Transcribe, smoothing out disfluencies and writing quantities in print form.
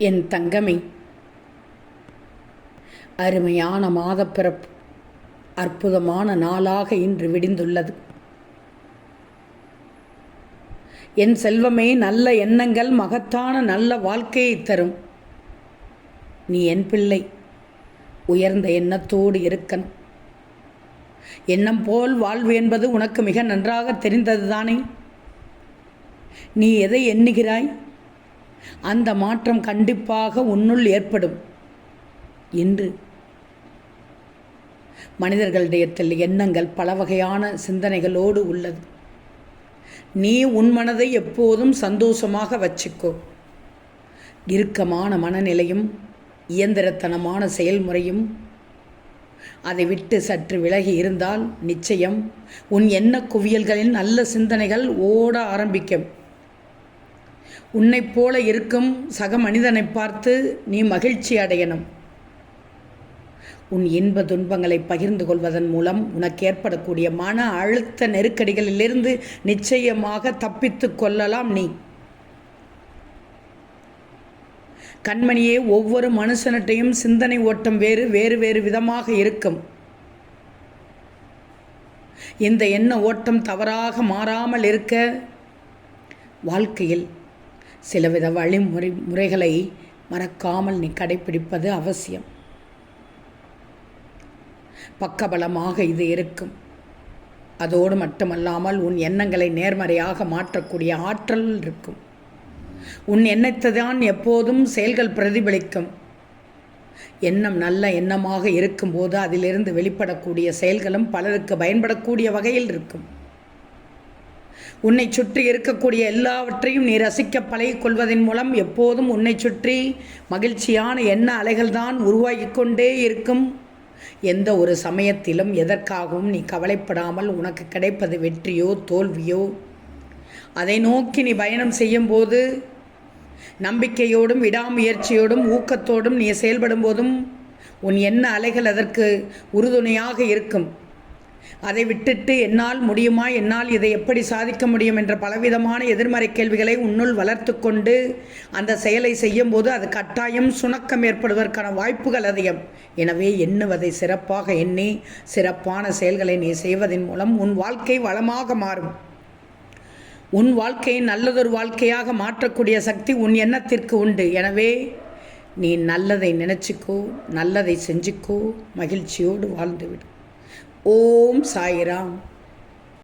என் தங்கமே, அருமையான மாதப்பிறப்பு அற்புதமான நாளாக இன்று விடிந்துள்ளது. என் செல்வமே, நல்ல எண்ணங்கள் மகத்தான நல்ல வாழ்க்கையை தரும். நீ என் பிள்ளை, உயர்ந்த எண்ணத்தோடு இருக்கணும். எண்ணம் போல் வாழ்வு என்பது உனக்கு மிக நன்றாக தெரிந்ததுதானே. நீ எதை எண்ணுகிறாய், அந்த மாற்றம் கண்டிப்பாக உன்னுள் ஏற்படும். இன்று மனிதர்களிடத்தில் எண்ணங்கள் பல வகையான சிந்தனைகளோடு உள்ளது. நீ உன் மனதை எப்போதும் சந்தோஷமாக வச்சுக்கோ. இறுக்கமான மனநிலையும் இயந்திரத்தனமான செயல்முறையும் அதை விட்டு சற்று விலகி இருந்தால் நிச்சயம் உன் எண்ண குவியல்களின் நல்ல சிந்தனைகள் ஓட ஆரம்பிக்கும். உன்னைப் போல இருக்கும் சக மனிதனை பார்த்து நீ மகிழ்ச்சி அடையணும். உன் இன்ப துன்பங்களை பகிர்ந்து கொள்வதன் மூலம் உனக்கு ஏற்படக்கூடிய மன அழுத்த நெருக்கடிகளிலிருந்து நிச்சயமாக தப்பித்து கொள்ளலாம். நீ கண்மணியே, ஒவ்வொரு மனுஷனிட்டையும் சிந்தனை ஓட்டம் வேறு வேறு விதமாக இருக்கும். இந்த எண்ண ஓட்டம் தவறாக மாறாமல் இருக்க வாழ்க்கையில் சிலவித முறைகளை மறக்காமல் நீ கடைபிடிப்பது அவசியம். பக்கபலமாக இது இருக்கும். அதோடு மட்டுமல்லாமல் உன் எண்ணங்களை நேர்மறையாக மாற்றக்கூடிய ஆற்றல் இருக்கும். உன் எண்ணத்தை தான் எப்போதும் செயல்கள் பிரதிபலிக்கும். எண்ணம் நல்ல எண்ணமாக இருக்கும்போது அதிலிருந்து வெளிப்படக்கூடிய செயல்களும் பலருக்கு பயன்படக்கூடிய வகையில் இருக்கும். உன்னை சுற்றி இருக்கக்கூடிய எல்லாவற்றையும் நீ ரசிக்க பழகிக்கொள்வதன் மூலம் எப்போதும் உன்னை சுற்றி மகிழ்ச்சியான எண்ண அலைகள் தான் உருவாகி கொண்டே இருக்கும். எந்த ஒரு சமயத்திலும் எதற்காகவும் நீ கவலைப்படாமல் உனக்கு கிடைப்பது வெற்றியோ தோல்வியோ அதை நோக்கி நீ பயணம் செய்யும்போது நம்பிக்கையோடும் விடாமுயற்சியோடும் ஊக்கத்தோடும் நீ செயல்படும் போதும் உன் எண்ண அலைகள் அதற்கு உறுதுணையாக இருக்கும். அதை விட்டுட்டு என்னால் முடியுமா, என்னால் இதை எப்படி சாதிக்க முடியும் என்ற பலவிதமான எதிர்மறை கேள்விகளை உன்னுள் வளர்த்து கொண்டு அந்த செயலை செய்யும்போது அது கட்டாயம் சுணக்கம் ஏற்படுவதற்கான வாய்ப்புகள் அதிகம். எனவே எண்ணுவதை சிறப்பாக எண்ணி சிறப்பான செயல்களை நீ செய்வதன் மூலம் உன் வாழ்க்கை வளமாக மாறும். உன் வாழ்க்கையை நல்லதொரு வாழ்க்கையாக மாற்றக்கூடிய சக்தி உன் எண்ணத்திற்கு உண்டு. எனவே நீ நல்லதை நினச்சிக்கோ, நல்லதை செஞ்சுக்கோ, மகிழ்ச்சியோடு வாழ்ந்துவிடு. ஓம் சாய்ராம்.